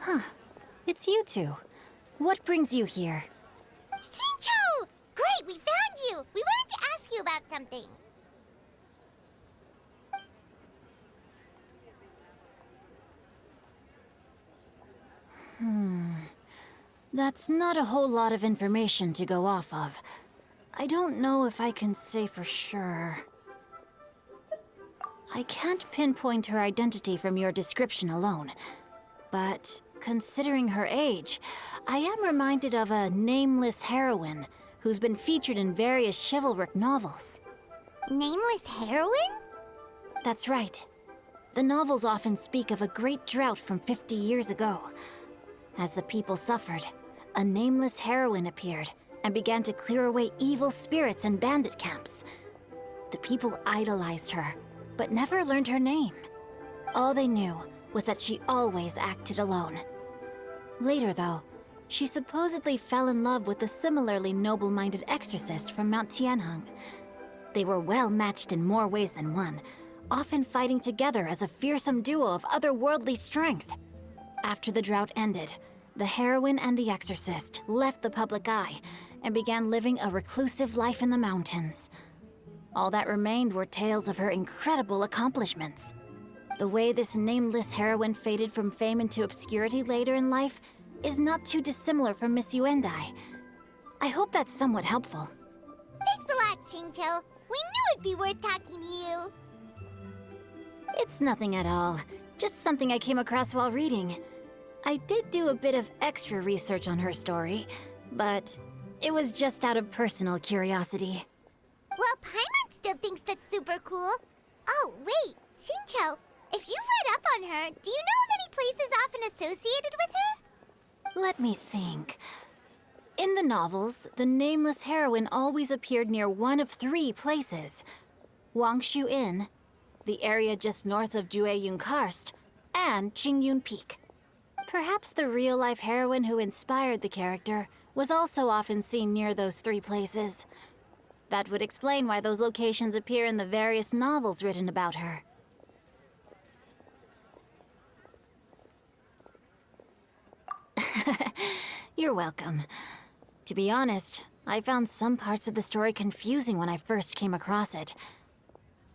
Huh. It's you two. What brings you here? Shincho! Great, we found you! We wanted to ask you about something. That's not a whole lot of information to go off of. I don't know if I can say for sure. I can't pinpoint her identity from your description alone, but considering her age, I am reminded of a nameless heroine who's been featured in various chivalric novels. Nameless heroine? That's right. The novels often speak of a great drought from 50 years ago. As the people suffered, a nameless heroine appeared and began to clear away evil spirits and bandit camps. The people idolized her, but never learned her name. All they knew was that she always acted alone. Later, though, she supposedly fell in love with a similarly noble-minded exorcist from Mount Tianheng. They were well matched in more ways than one, often fighting together as a fearsome duo of otherworldly strength. After the drought ended, the heroine and the exorcist left the public eye and began living a reclusive life in the mountains. All that remained were tales of her incredible accomplishments. The way this nameless heroine faded from fame into obscurity later in life is not too dissimilar from Miss Yuendai. I hope that's somewhat helpful. Thanks a lot, Shincho. We knew it'd be worth talking to you. It's nothing at all. Just something I came across while reading. I did do a bit of extra research on her story, but it was just out of personal curiosity. Well, Paimon still thinks that's super cool. Oh, wait, Shincho, if you've read up on her, do you know of any places often associated with her? Let me think. In the novels, the nameless heroine always appeared near one of 3 places. Wangshu Inn, the area just north of Jueyun Karst, and Qingyun Peak. Perhaps the real-life heroine who inspired the character was also often seen near those 3 places. That would explain why those locations appear in the various novels written about her. You're welcome. To be honest, I found some parts of the story confusing when I first came across it.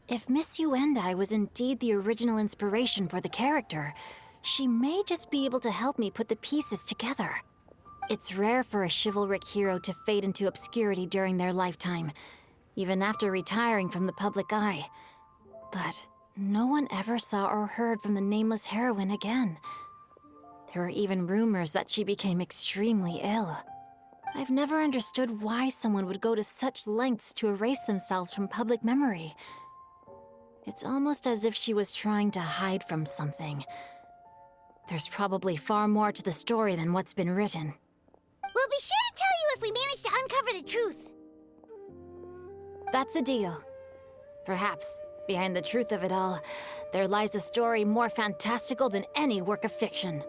If Miss Yuendai was indeed the original inspiration for the character, she may just be able to help me put the pieces together. It's rare for a chivalric hero to fade into obscurity during their lifetime, even after retiring from the public eye. But no one ever saw or heard from the nameless heroine again. There were even rumors that she became extremely ill. I've never understood why someone would go to such lengths to erase themselves from public memory. It's almost as if she was trying to hide from something. There's probably far more to the story than what's been written. We'll be sure to tell you if we manage to uncover the truth. That's a deal. Perhaps, behind the truth of it all, there lies a story more fantastical than any work of fiction.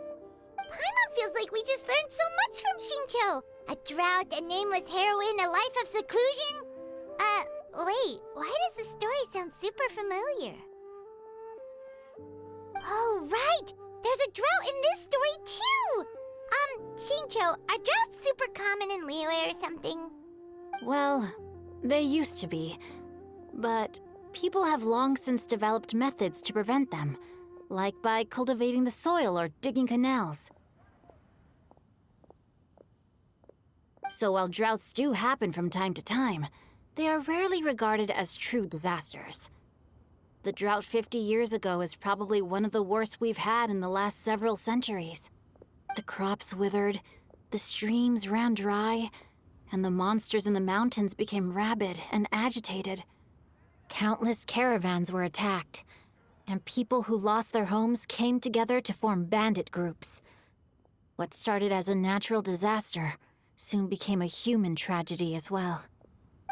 Paimon feels like we just learned so much from Shincho. A drought, a nameless heroine, a life of seclusion. Wait, why does the story sound super familiar? Oh, right! There's a drought in this story, too! Shincho, are droughts super common in Liyue or something? Well, they used to be. But people have long since developed methods to prevent them, like by cultivating the soil or digging canals. So while droughts do happen from time to time, they are rarely regarded as true disasters. The drought 50 years ago is probably one of the worst we've had in the last several centuries. The crops withered, the streams ran dry, and the monsters in the mountains became rabid and agitated. Countless caravans were attacked, and people who lost their homes came together to form bandit groups. What started as a natural disaster soon became a human tragedy as well.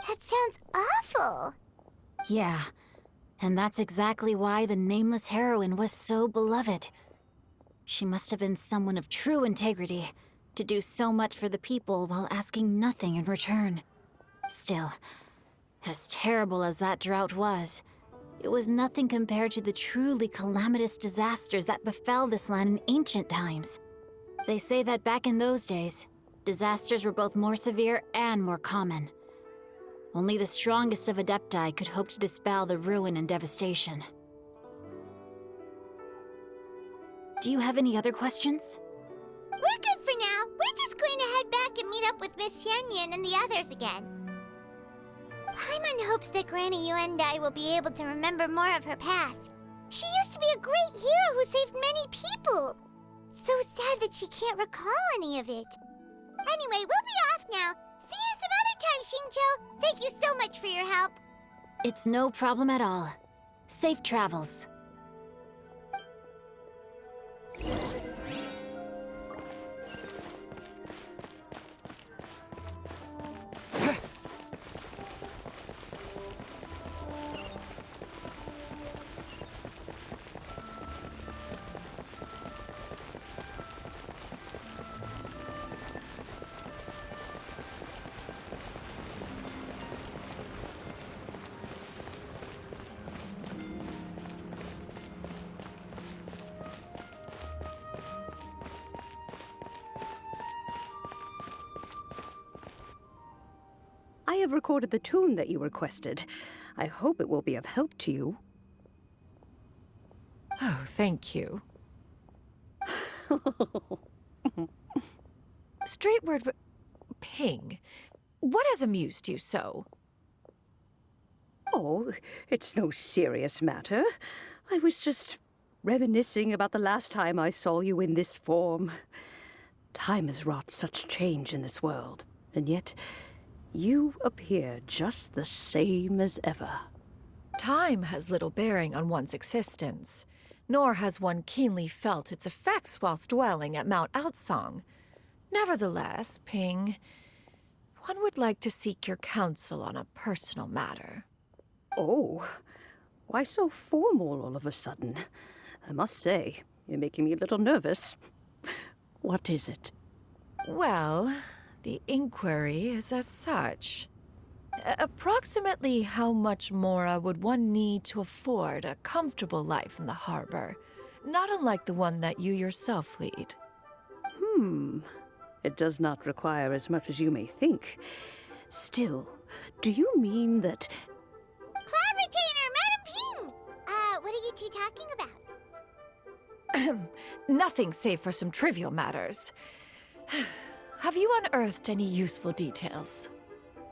That sounds awful. Yeah, and that's exactly why the nameless heroine was so beloved. She must have been someone of true integrity, to do so much for the people while asking nothing in return. Still, as terrible as that drought was, it was nothing compared to the truly calamitous disasters that befell this land in ancient times. They say that back in those days, disasters were both more severe and more common. Only the strongest of Adepti could hope to dispel the ruin and devastation. Do you have any other questions? We're good for now. We're just going to head back and meet up with Miss Xianyun and the others again. Paimon hopes that Granny Yuendai will be able to remember more of her past. She used to be a great hero who saved many people. So sad that she can't recall any of it. Anyway, we'll be off now. See you some other time, Xingqiu. Thank you so much for your help. It's no problem at all. Safe travels. I have recorded the tune that you requested. I hope it will be of help to you. Oh, thank you. Straight word, Ping. What has amused you so? Oh, it's no serious matter. I was just reminiscing about the last time I saw you in this form. Time has wrought such change in this world, and yet you appear just the same as ever. Time has little bearing on one's existence, nor has one keenly felt its effects whilst dwelling at Mount Outsong. Nevertheless, Ping, one would like to seek your counsel on a personal matter. Oh, why so formal all of a sudden? I must say, you're making me a little nervous. What is it? Well, the inquiry is as such. Approximately how much mora would one need to afford a comfortable life in the harbor, not unlike the one that you yourself lead? It does not require as much as you may think. Still, do you mean that... Cloud Retainer, Madam Ping! What are you two talking about? Nothing save for some trivial matters. Have you unearthed any useful details?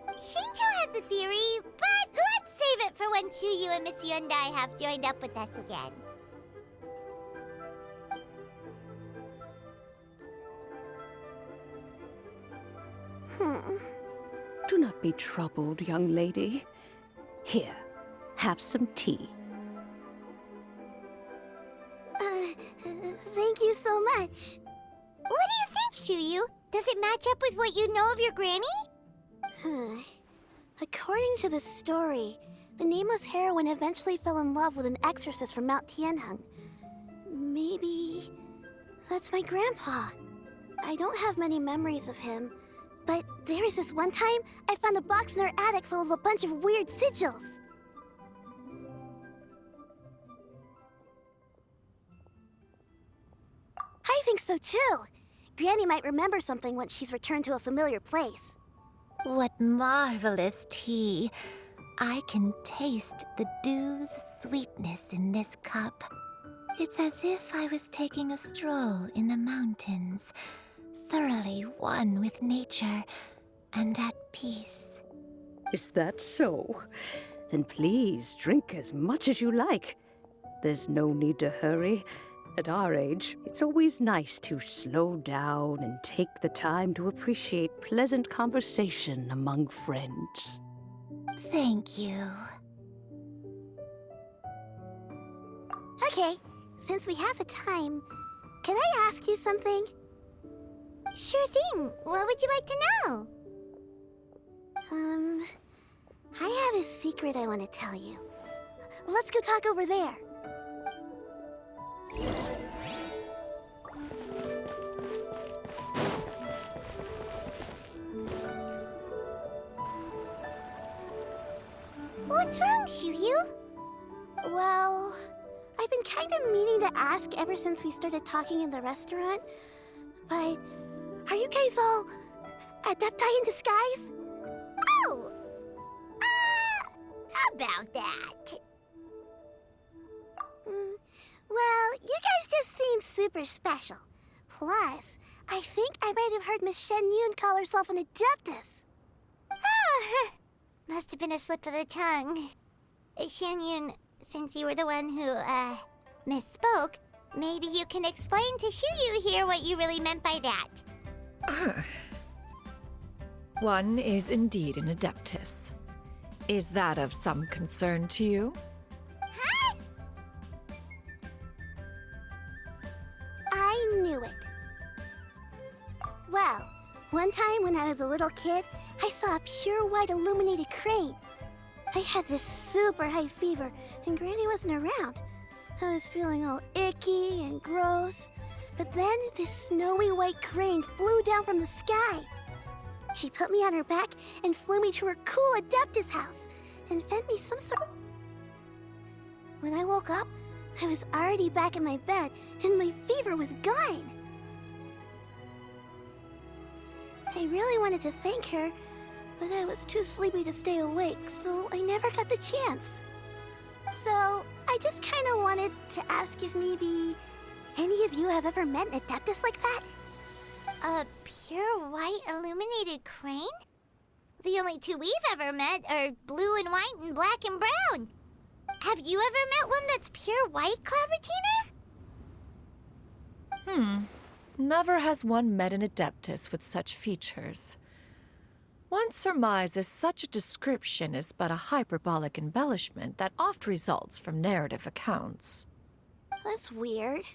Xingqiu has a theory, but let's save it for when Chuyu and Miss Yuendai have joined up with us again. Do not be troubled, young lady. Here, have some tea. Thank you so much. What do you think, Chuyu? Does it match up with what you know of your granny? According to the story, the nameless heroine eventually fell in love with an exorcist from Mount Tianheng. Maybe that's my grandpa. I don't have many memories of him, but there was this one time I found a box in our attic full of a bunch of weird sigils. I think so too. Granny might remember something once she's returned to a familiar place. What marvelous tea! I can taste the dew's sweetness in this cup. It's as if I was taking a stroll in the mountains, thoroughly one with nature and at peace. Is that so? Then please drink as much as you like. There's no need to hurry. At our age, it's always nice to slow down and take the time to appreciate pleasant conversation among friends. Thank you. Okay, since we have the time, can I ask you something? Sure thing. What would you like to know? I have a secret I want to tell you. Let's go talk over there. What's wrong, Chuyu? Well, I've been kind of meaning to ask ever since we started talking in the restaurant, But are you guys all Adepti in disguise? Oh! About that. Well, you guys just seem super special. Plus, I think I might have heard Miss Xianyun call herself an Adeptus. Oh, must have been a slip of the tongue. Xianyun, since you were the one who, misspoke, maybe you can explain to Shuyu here what you really meant by that. One is indeed an Adeptus. Is that of some concern to you? Huh? I knew it. Well, one time when I was a little kid, I saw a pure white illuminated crane. I had this super high fever, and Granny wasn't around. I was feeling all icky and gross. But then this snowy white crane flew down from the sky. She put me on her back and flew me to her cool Adeptus house and fed me some sort. When I woke up, I was already back in my bed and my fever was gone. I really wanted to thank her, but I was too sleepy to stay awake, so I never got the chance. So, I just kind of wanted to ask if maybe any of you have ever met an Adeptus like that? A pure white illuminated crane? The only two we've ever met are blue and white and black and brown. Have you ever met one that's pure white, Cloud Retainer? Never has one met an Adeptus with such features. One surmises such a description is but a hyperbolic embellishment that oft results from narrative accounts. That's weird.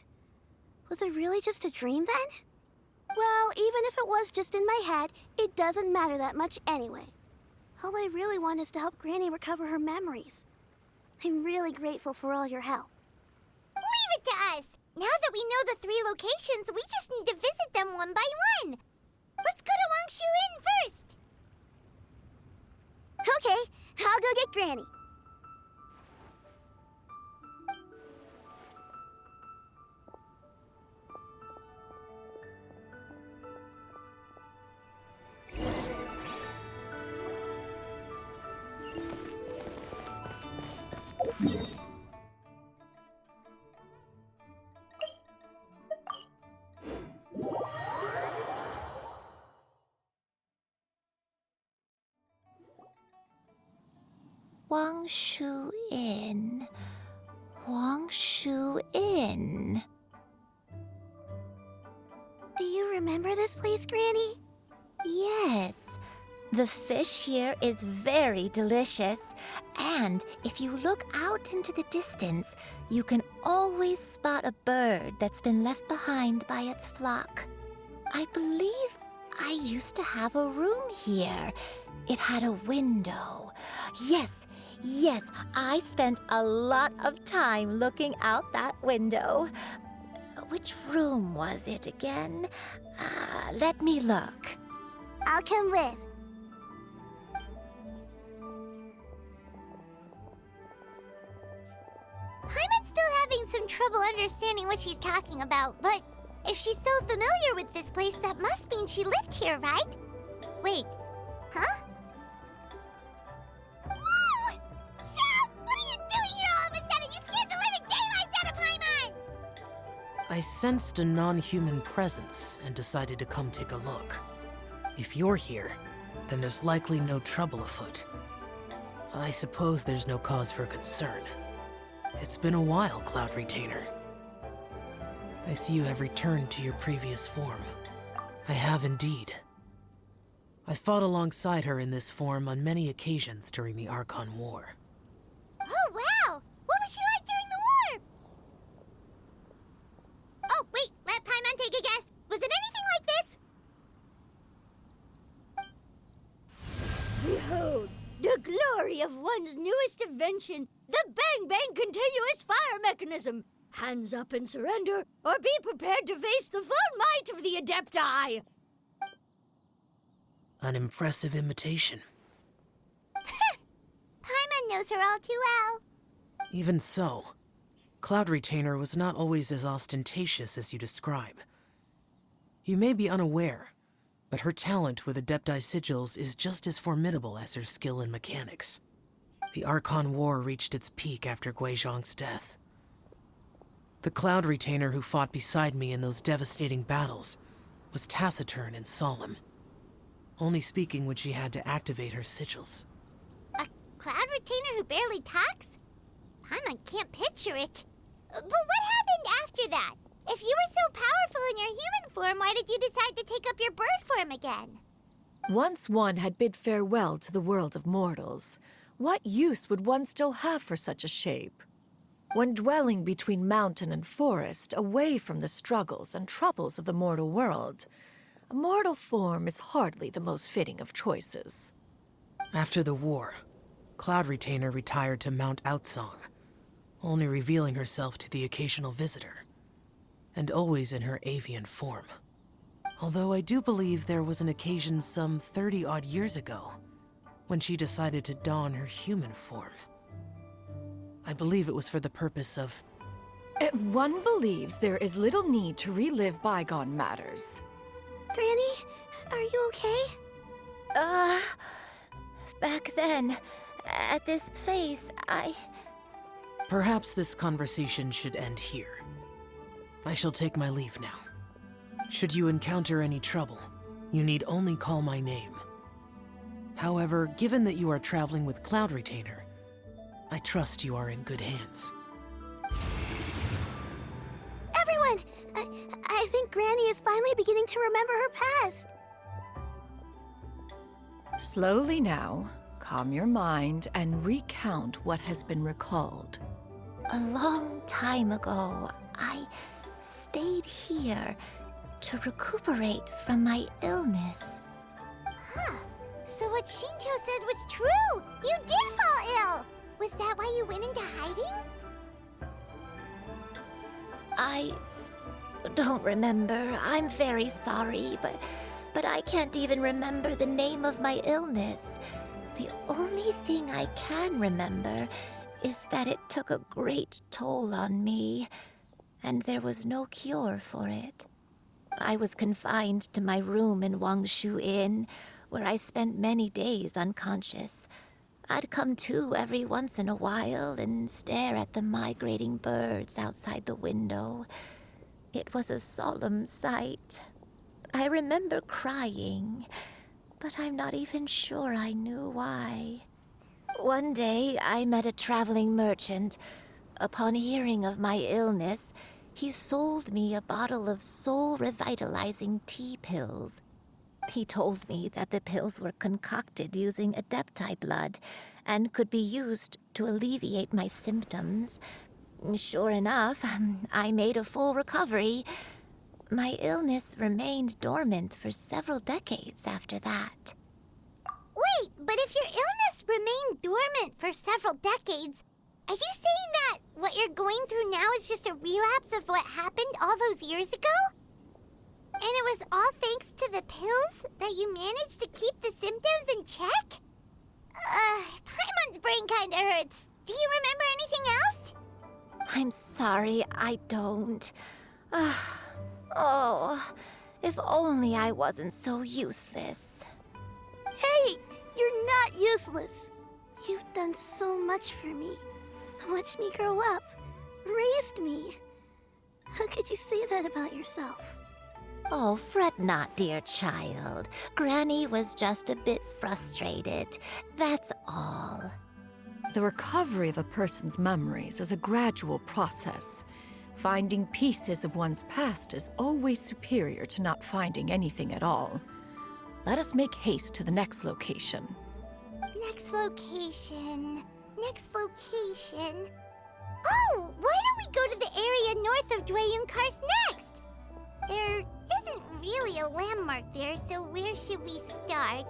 Was it really just a dream then? Well, even if it was just in my head, it doesn't matter that much anyway. All I really want is to help Granny recover her memories. I'm really grateful for all your help. Leave it to us! Now that we know the 3 locations, we just need to visit them one by one. Let's go to Wangshu Inn first. Okay, I'll go get Granny. Wangshu Inn. Wangshu Inn. Do you remember this place, Granny? Yes. The fish here is very delicious. And if you look out into the distance, you can always spot a bird that's been left behind by its flock. I believe I used to have a room here. It had a window. Yes, I spent a lot of time looking out that window. Which room was it again? Let me look. I'll come with. Paimon's still having some trouble understanding what she's talking about, but if she's so familiar with this place, that must mean she lived here, right? Wait, huh? Whoa! Shell! What are you doing here all of a sudden? You scared the living daylights out of Paimon! I sensed a non-human presence and decided to come take a look. If you're here, then there's likely no trouble afoot. I suppose there's no cause for concern. It's been a while, Cloud Retainer. I see you have returned to your previous form. I have indeed. I fought alongside her in this form on many occasions during the Archon War. Oh, wow! What was she like during the war? Oh, wait, let Paimon take a guess. Was it anything like this? Behold, the glory of one's newest invention, the Bang Bang Continuous Fire Mechanism. Hands up and surrender, or be prepared to face the full might of the Adepti. An impressive imitation. Paimon knows her all too well. Even so, Cloud Retainer was not always as ostentatious as you describe. You may be unaware, but her talent with Adepti sigils is just as formidable as her skill in mechanics. The Archon War reached its peak after Guizhong's death. The Cloud Retainer who fought beside me in those devastating battles was taciturn and solemn, only speaking when she had to activate her sigils. A Cloud Retainer who barely talks? Paimon can't picture it. But what happened after that? If you were so powerful in your human form, why did you decide to take up your bird form again? Once one had bid farewell to the world of mortals, what use would one still have for such a shape? When dwelling between mountain and forest, away from the struggles and troubles of the mortal world, a mortal form is hardly the most fitting of choices. After the war, Cloud Retainer retired to Mount Outsong, only revealing herself to the occasional visitor, and always in her avian form. Although I do believe there was an occasion some 30-odd years ago when she decided to don her human form. I believe it was for the purpose of... One believes there is little need to relive bygone matters. Granny, are you okay? Back then, at this place, Perhaps this conversation should end here. I shall take my leave now. Should you encounter any trouble, you need only call my name. However, given that you are traveling with Cloud Retainer, I trust you are in good hands. Everyone! I think Granny is finally beginning to remember her past. Slowly now, calm your mind and recount what has been recalled. a long time ago, I stayed here to recuperate from my illness. Huh. So what Shinto said was true! You did fall ill! Was that why you went into hiding? I don't remember. I'm very sorry, but I can't even remember the name of my illness. The only thing I can remember is that it took a great toll on me, and there was no cure for it. I was confined to my room in Wangshu Inn, where I spent many days unconscious. I'd come to every once in a while and stare at the migrating birds outside the window. It was a solemn sight. I remember crying, but I'm not even sure I knew why. One day, I met a traveling merchant. Upon hearing of my illness, he sold me a bottle of soul-revitalizing tea pills. He told me that the pills were concocted using Adepti blood and could be used to alleviate my symptoms. Sure enough, I made a full recovery. My illness remained dormant for several decades after that. Wait, but if your illness remained dormant for several decades, are you saying that what you're going through now is just a relapse of what happened all those years ago? And it was all thanks to the pills that you managed to keep the symptoms in check? Paimon's brain kinda hurts. Do you remember anything else? I'm sorry, I don't. Oh, if only I wasn't so useless. Hey, you're not useless. You've done so much for me. Watched me grow up. Raised me. How could you say that about yourself? Oh, fret not, dear child. Granny was just a bit frustrated. That's all. The recovery of a person's memories is a gradual process. Finding pieces of one's past is always superior to not finding anything at all. Let us make haste to the next location. Next location. Next location. Oh, why don't we go to the area north of Dwayun Karst next? There isn't really a landmark there, so where should we start?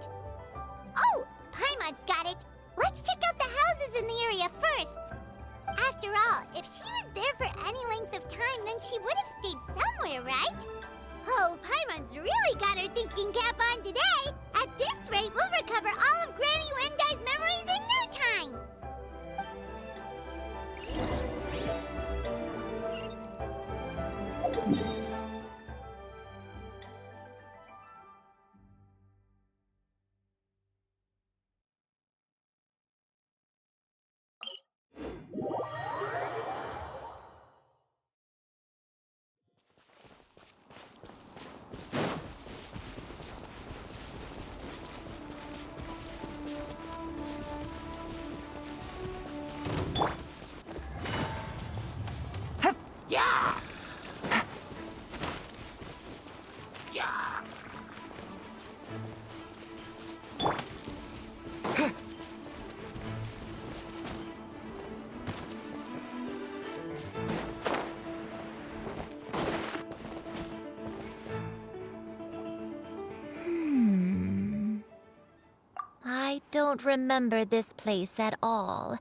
Oh, Paimon's got it. Let's check out the houses in the area first. After all, if she was there for any length of time, then she would have stayed somewhere, right? Oh, Paimon's really got her thinking cap on today. At this rate, we'll recover all of Granny Wendai's memories in no time. I don't remember this place at all.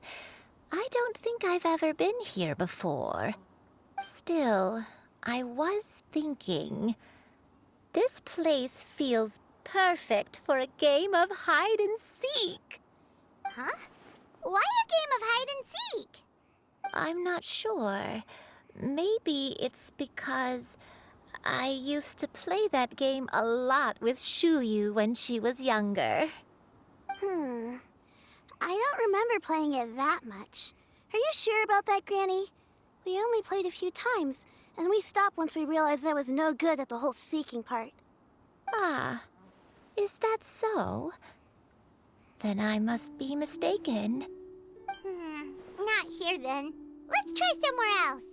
I don't think I've ever been here before. Still, I was thinking, this place feels perfect for a game of hide and seek. Huh? Why a game of hide and seek? I'm not sure. Maybe it's because I used to play that game a lot with Shuyu when she was younger. I don't remember playing it that much. Are you sure about that, Granny? We only played a few times, and we stopped once we realized I was no good at the whole seeking part. Ah, is that so? Then I must be mistaken. Not here then. Let's try somewhere else.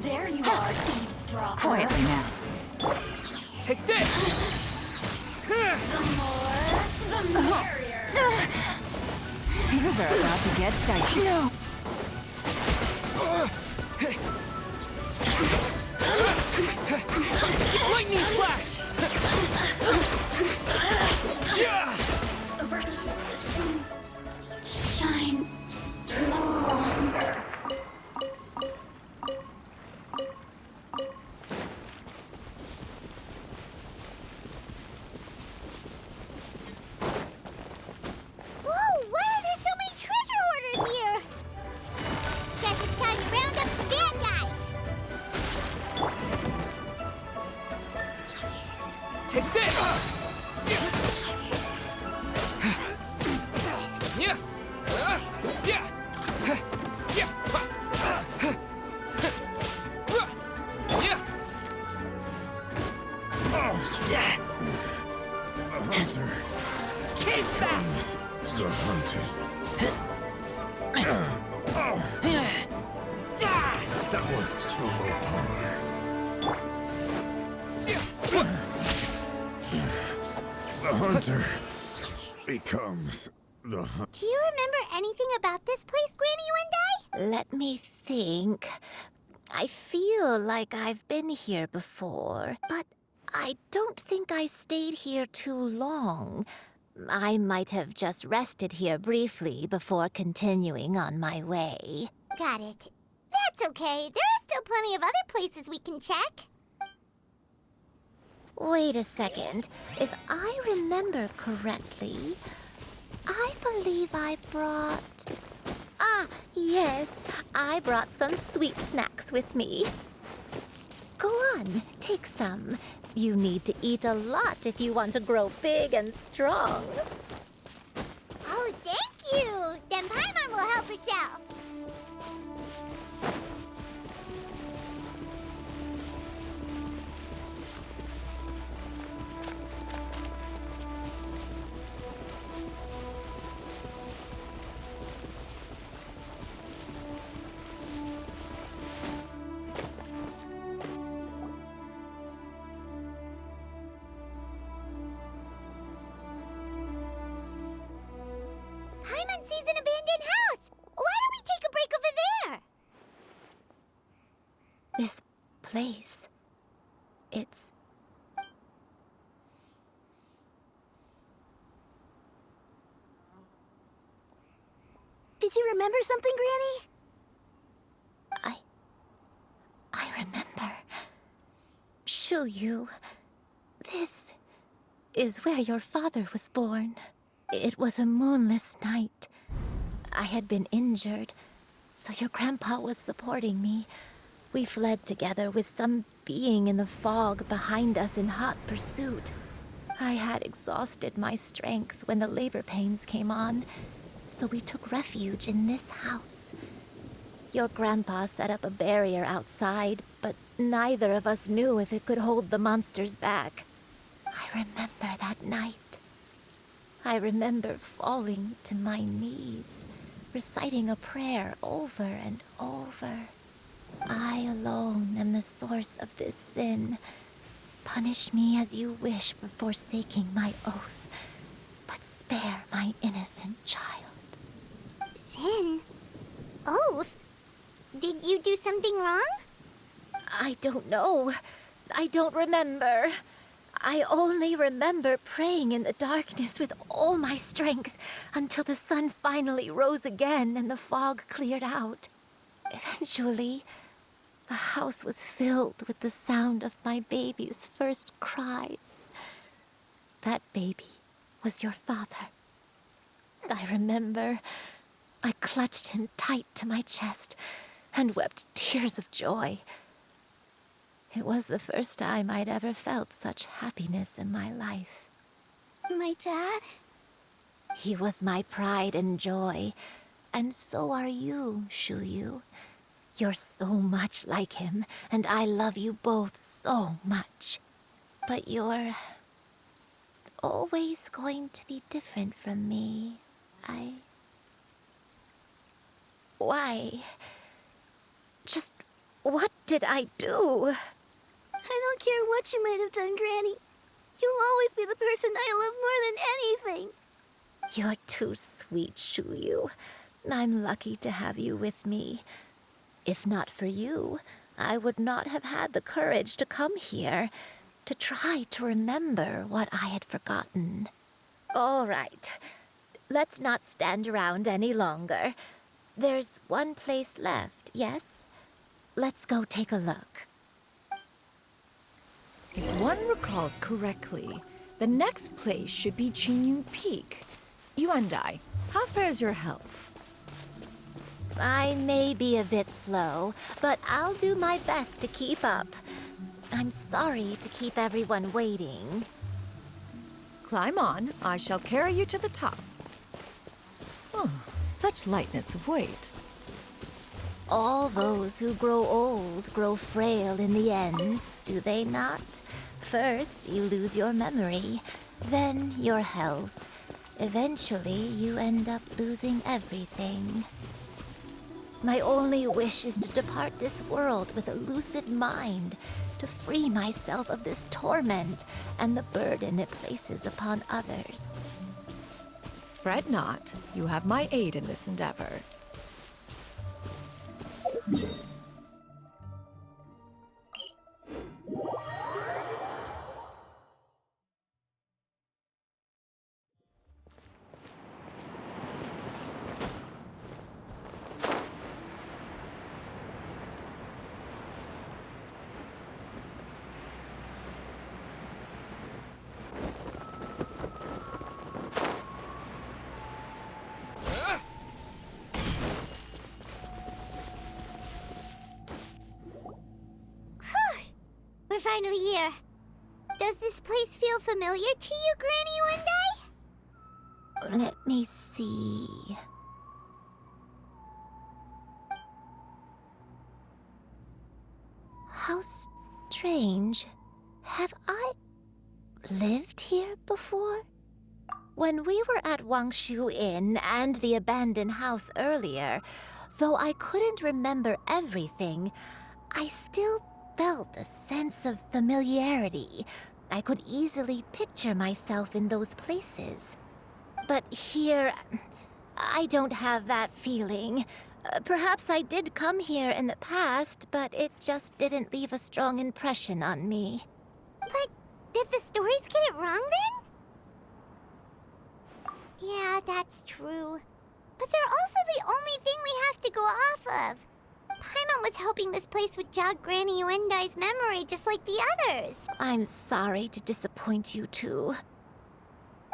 There you are, eavesdropper. Quietly now. Take this! The more, the merrier. Things are about to get dicey. No. Lightning flash! Resistance. Shine longer. Whoa, why are there so many treasure hoarders here? Guess it's time to round up the bad guys. Take this! Yeah! Yeah! Yeah! Keep back! The hunted. That was below par. The hunter becomes the hunter. Do you remember anything about this place, Granny Let me think. I feel like I've been here before, but I don't think I stayed here too long. I might have just rested here briefly before continuing on my way. Got it. That's okay. There are still plenty of other places we can check. Wait a second. If I remember correctly, I believe I brought... Ah, yes. I brought some sweet snacks with me. Go on, take some. You need to eat a lot if you want to grow big and strong. Oh, thank you. Then Paimon will help herself. Paimon sees an abandoned house. Why don't we take a break over there? This place... it's... Did you remember something, Granny? I remember. Shuyu, this is where your father was born. It was a moonless night. I had been injured, so your grandpa was supporting me. We fled together with some being in the fog behind us in hot pursuit. I had exhausted my strength when the labor pains came on, so we took refuge in this house. Your grandpa set up a barrier outside, but neither of us knew if it could hold the monsters back. I remember that night. I remember falling to my knees, reciting a prayer over and over. I alone am the source of this sin. Punish me as you wish for forsaking my oath, but spare my innocent child. Sin? Oath? Did you do something wrong? I don't know. I don't remember. I only remember praying in the darkness with all my strength until the sun finally rose again and the fog cleared out. Eventually, the house was filled with the sound of my baby's first cries. That baby was your father. I remember I clutched him tight to my chest and wept tears of joy. It was the first time I'd ever felt such happiness in my life. My dad? He was my pride and joy, and so are you, Shuyu. You're so much like him, and I love you both so much. But you're always going to be different from me. Why? Just what did I do? I don't care what you might have done, Granny. You'll always be the person I love more than anything. You're too sweet, Shuyu. I'm lucky to have you with me. If not for you, I would not have had the courage to come here, to try to remember what I had forgotten. All right, let's not stand around any longer. There's one place left, yes? Let's go take a look. If one recalls correctly, the next place should be Xianyun Peak. Yuandai, how fares your health? I may be a bit slow, but I'll do my best to keep up. I'm sorry to keep everyone waiting. Climb on, I shall carry you to the top. Oh, such lightness of weight. All those who grow old grow frail in the end, do they not? First, you lose your memory, then your health. Eventually, you end up losing everything. My only wish is to depart this world with a lucid mind, to free myself of this torment and the burden it places upon others. Fret not, you have my aid in this endeavor. We're finally here. Does this place feel familiar to you, Granny Yuandai? Let me see. How strange. Have I lived here before? When we were at Wangshu Inn and the abandoned house earlier, though I couldn't remember everything, I still felt a sense of familiarity. I could easily picture myself in those places. But here, I don't have that feeling. Perhaps I did come here in the past, but it just didn't leave a strong impression on me. But did the stories get it wrong then? Yeah, that's true. But they're also the only thing we have to go off of. Paimon was hoping this place would jog Granny Yuandai's memory just like the others. I'm sorry to disappoint you too.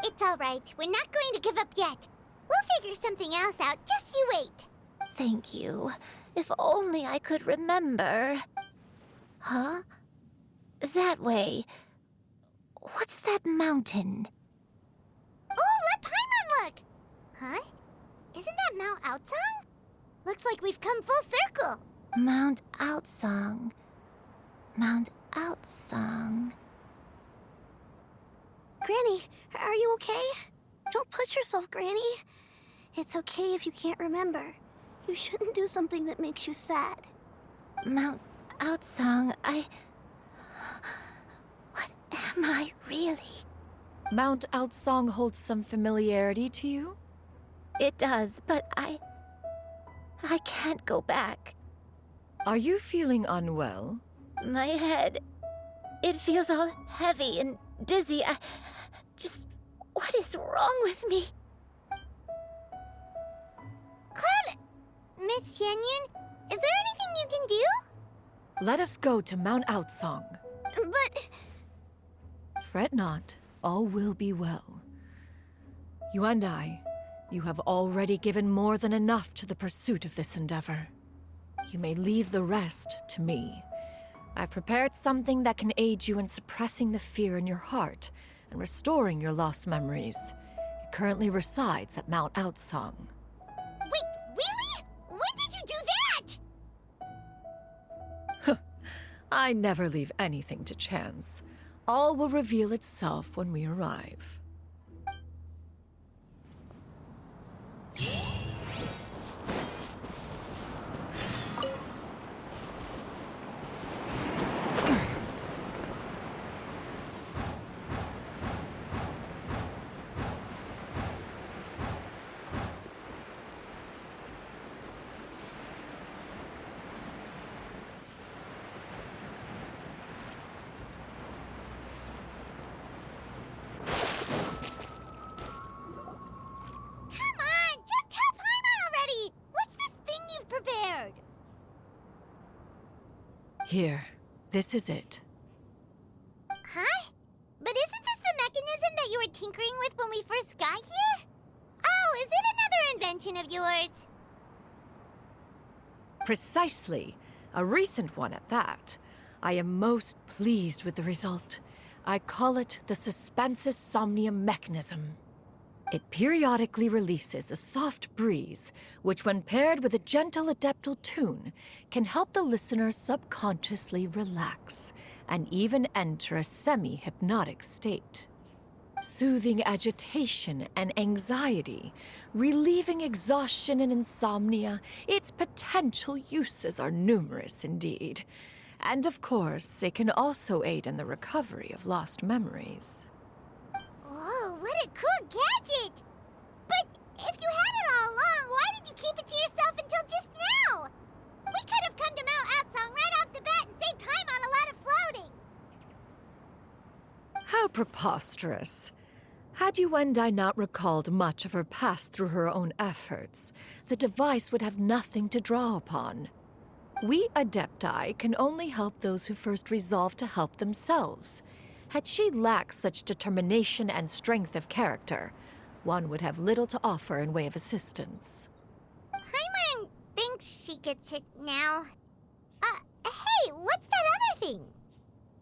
It's all right. We're not going to give up yet. We'll figure something else out. Just you wait. Thank you. If only I could remember. Huh? That way. what's that mountain? Oh, let Paimon look! Huh? Isn't that Mount Outsong? Looks like we've come full circle. Mount Outsong. Mount Outsong. Granny, are you okay? Don't push yourself, Granny. It's okay if you can't remember. You shouldn't do something that makes you sad. Mount Outsong, What am I really? Mount Outsong holds some familiarity to you? It does, but I can't go back. Are you feeling unwell? My head, it feels all heavy and dizzy. What is wrong with me? Cloud... Miss Xianyun, is there anything you can do? Let us go to Mount Outsong. But... Fret not, all will be well. You and I, you have already given more than enough to the pursuit of this endeavor. You may leave the rest to me. I've prepared something that can aid you in suppressing the fear in your heart and restoring your lost memories. It currently resides at Mount Outsong. Wait, really? When did you do that? I never leave anything to chance. All will reveal itself when we arrive. Here, this is it. Huh? But isn't this the mechanism that you were tinkering with when we first got here? Oh, is it another invention of yours? Precisely. A recent one at that. I am most pleased with the result. I call it the Suspensus Somnium mechanism. It periodically releases a soft breeze, which when paired with a gentle adeptal tune, can help the listener subconsciously relax and even enter a semi-hypnotic state. Soothing agitation and anxiety, relieving exhaustion and insomnia, its potential uses are numerous indeed. And of course, it can also aid in the recovery of lost memories. Whoa, what a cool gadget! But if you had it all along, why did you keep it to yourself until just now? We could have come to Mount Outsong right off the bat and saved time on a lot of floating. How preposterous. Had Yuendai not recalled much of her past through her own efforts, the device would have nothing to draw upon. We Adepti can only help those who first resolve to help themselves. Had she lacked such determination and strength of character, one would have little to offer in way of assistance. Paimon thinks she gets it now. Hey, what's that other thing?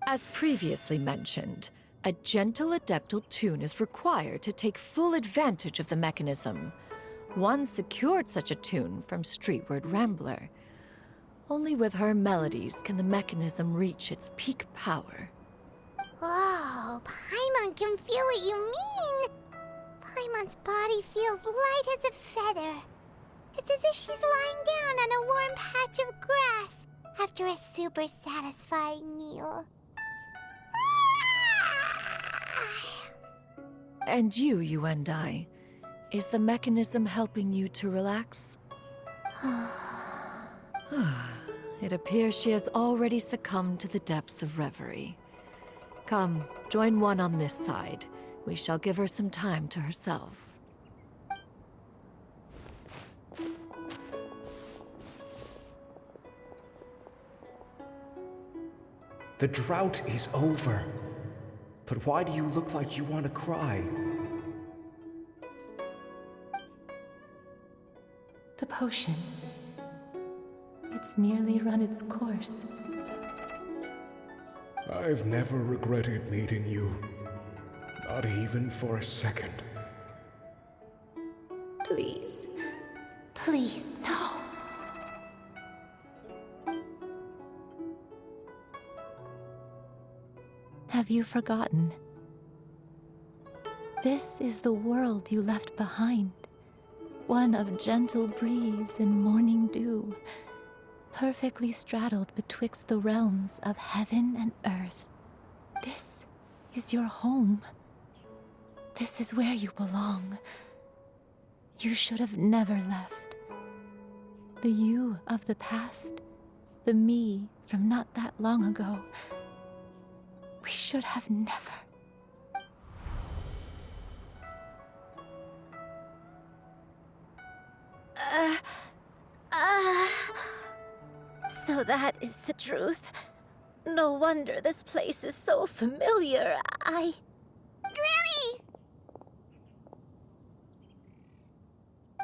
As previously mentioned, a gentle adeptal tune is required to take full advantage of the mechanism. One secured such a tune from Streetward Rambler. Only with her melodies can the mechanism reach its peak power. Whoa, Paimon can feel what you mean. Paimon's body feels light as a feather. It's as if she's lying down on a warm patch of grass after a super satisfying meal. And you, Yuendai, is the mechanism helping you to relax? It appears she has already succumbed to the depths of reverie. Come, join one on this side. We shall give her some time to herself. The drought is over. But why do you look like you want to cry? The potion. It's nearly run its course. I've never regretted meeting you. Not even for a second. Please. Please, no. Have you forgotten? This is the world you left behind. One of gentle breeze and morning dew, perfectly straddled betwixt the realms of heaven and earth. This is your home. This is where you belong. You should have never left. The you of the past, the me from not that long ago. We should have never. So that is the truth. No wonder this place is so familiar. Granny!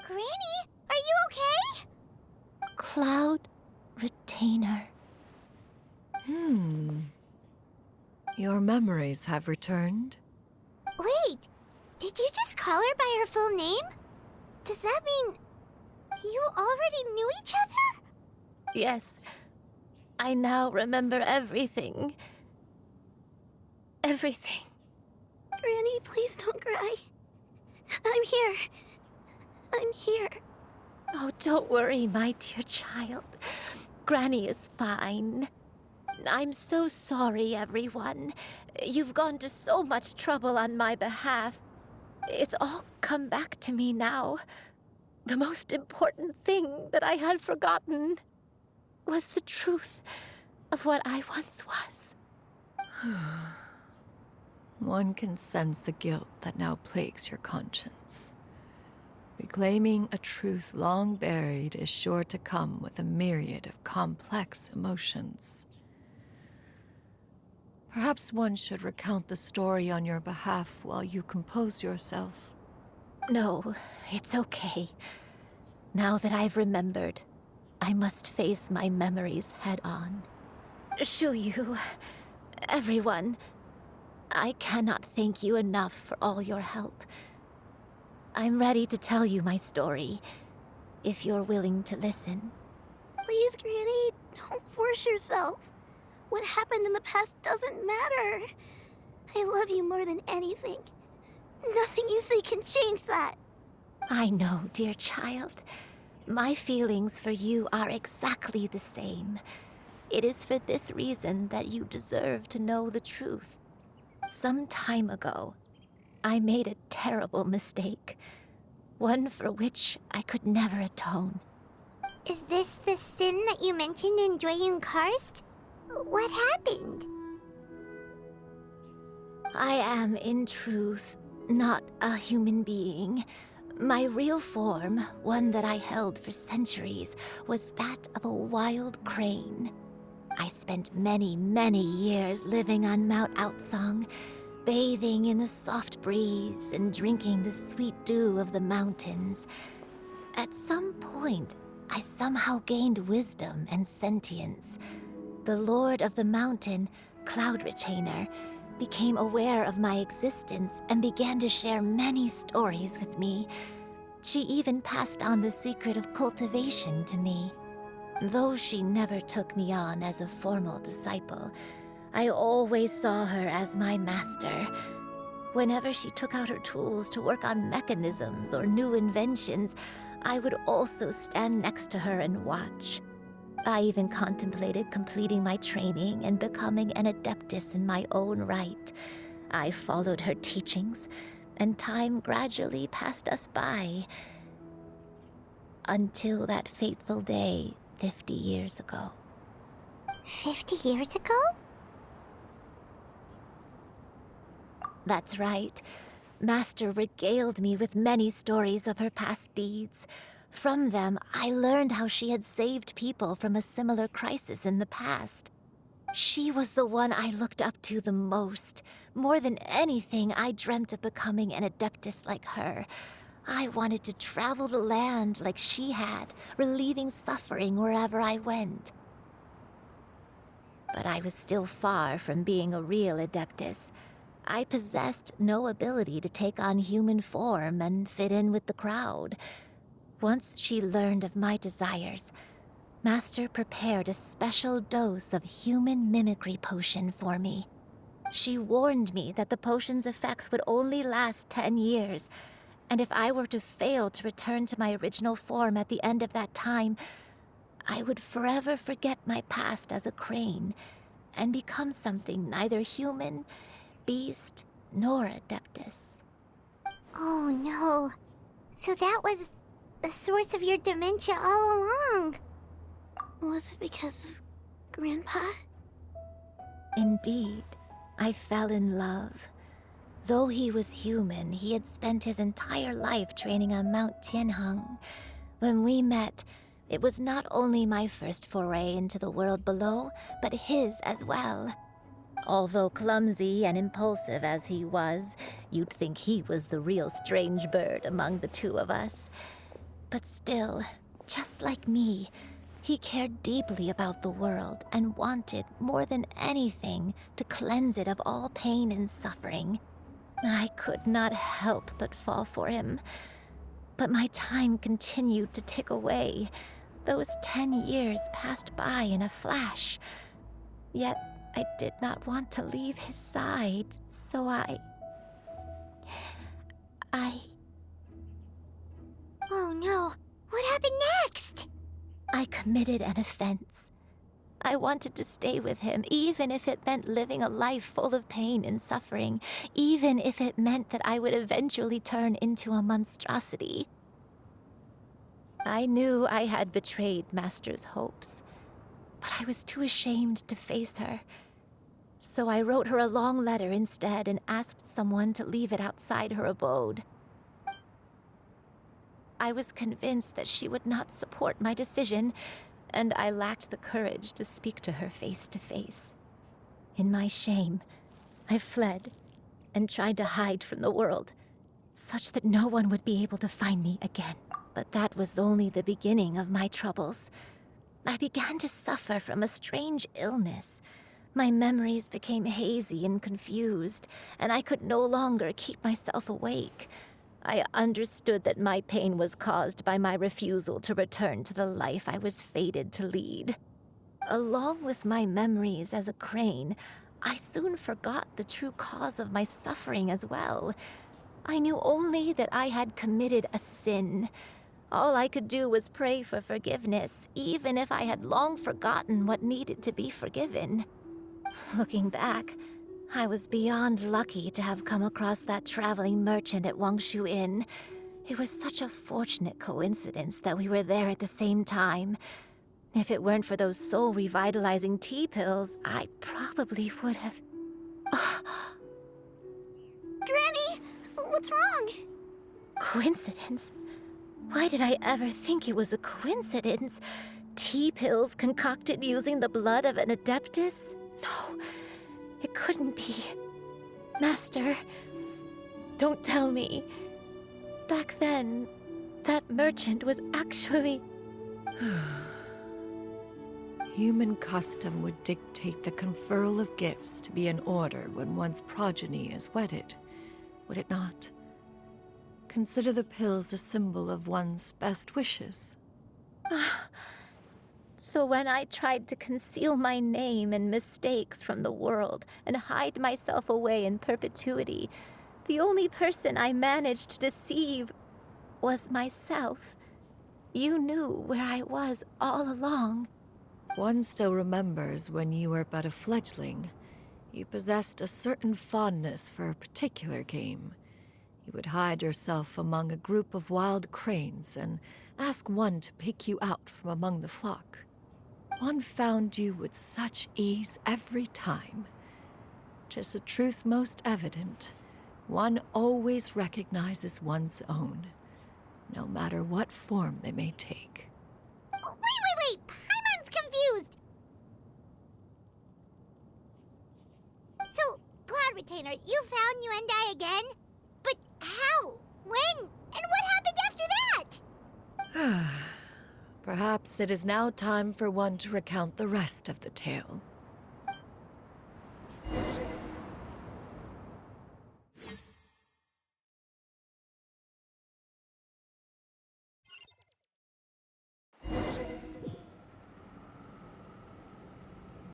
Granny, are you okay? Cloud Retainer. Your memories have returned? Wait, did you just call her by her full name? Does that mean you already knew each other? Yes. I now remember everything. Everything. Granny, please don't cry. I'm here. I'm here. Oh, don't worry, my dear child. Granny is fine. I'm so sorry, everyone. You've gone to so much trouble on my behalf. It's all come back to me now. The most important thing that I had forgotten was the truth of what I once was. One can sense the guilt that now plagues your conscience. Reclaiming a truth long buried is sure to come with a myriad of complex emotions. Perhaps one should recount the story on your behalf while you compose yourself. No, it's okay. Now that I've remembered, I must face my memories head on. Shuyu, everyone, I cannot thank you enough for all your help. I'm ready to tell you my story, if you're willing to listen. Please, Granny, don't force yourself. What happened in the past doesn't matter. I love you more than anything. Nothing you say can change that. I know, dear child. My feelings for you are exactly the same. It is for this reason that you deserve to know the truth. Some time ago, I made a terrible mistake. One for which I could never atone. Is this the sin that you mentioned in Jueyun Karst? What happened? I am, in truth, not a human being. My real form, one that I held for centuries, was that of a wild crane. I spent many, many years living on Mount Outsong, bathing in the soft breeze and drinking the sweet dew of the mountains. At some point, I somehow gained wisdom and sentience. The Lord of the Mountain, Cloud Retainer, became aware of my existence and began to share many stories with me. She even passed on the secret of cultivation to me. Though she never took me on as a formal disciple, I always saw her as my master. Whenever she took out her tools to work on mechanisms or new inventions, I would also stand next to her and watch. I even contemplated completing my training and becoming an adeptus in my own right. I followed her teachings, and time gradually passed us by. Until that fateful day 50 years ago. 50 years ago? That's right. Master regaled me with many stories of her past deeds. From them, I learned how she had saved people from a similar crisis in the past. She was the one I looked up to the most. More than anything, I dreamt of becoming an adeptus like her. I wanted to travel the land like she had, relieving suffering wherever I went. But I was still far from being a real adeptus. I possessed no ability to take on human form and fit in with the crowd. Once she learned of my desires, Master prepared a special dose of human mimicry potion for me. She warned me that the potion's effects would only last 10 years, and if I were to fail to return to my original form at the end of that time, I would forever forget my past as a crane and become something neither human, beast, nor adeptus. Oh no. So that was the source of your dementia all along. Was it because of Grandpa? Indeed, I fell in love. Though he was human, he had spent his entire life training on Mount Tianheng. When we met, it was not only my first foray into the world below, but his as well. Although clumsy and impulsive as he was, you'd think he was the real strange bird among the two of us. But still, just like me, he cared deeply about the world and wanted, more than anything, to cleanse it of all pain and suffering. I could not help but fall for him. But my time continued to tick away. Those 10 years passed by in a flash. Yet I did not want to leave his side, so I... Oh no. What happened next? I committed an offense. I wanted to stay with him, even if it meant living a life full of pain and suffering, even if it meant that I would eventually turn into a monstrosity. I knew I had betrayed Master's hopes, but I was too ashamed to face her. So I wrote her a long letter instead and asked someone to leave it outside her abode. I was convinced that she would not support my decision, and I lacked the courage to speak to her face to face. In my shame, I fled and tried to hide from the world, such that no one would be able to find me again. But that was only the beginning of my troubles. I began to suffer from a strange illness. My memories became hazy and confused, and I could no longer keep myself awake. I understood that my pain was caused by my refusal to return to the life I was fated to lead. Along with my memories as a crane, I soon forgot the true cause of my suffering as well. I knew only that I had committed a sin. All I could do was pray for forgiveness, even if I had long forgotten what needed to be forgiven. Looking back, I was beyond lucky to have come across that traveling merchant at Wangshu Inn. It was such a fortunate coincidence that we were there at the same time. If it weren't for those soul-revitalizing tea pills, I probably would have... Granny! What's wrong? Coincidence? Why did I ever think it was a coincidence? Tea pills concocted using the blood of an adeptus? No, it couldn't be. Master, don't tell me. Back then, that merchant was actually... Human custom would dictate the conferral of gifts to be in order when one's progeny is wedded, would it not? Consider the pills a symbol of one's best wishes. So when I tried to conceal my name and mistakes from the world and hide myself away in perpetuity, the only person I managed to deceive was myself. You knew where I was all along. One still remembers when you were but a fledgling. You possessed a certain fondness for a particular game. You would hide yourself among a group of wild cranes and ask one to pick you out from among the flock. One found you with such ease every time. 'Tis a truth most evident. One always recognizes one's own, no matter what form they may take. Wait! Paimon's confused! So, Cloud Retainer, you found Yuendai again? But how? When? And what happened after that? Perhaps it is now time for one to recount the rest of the tale.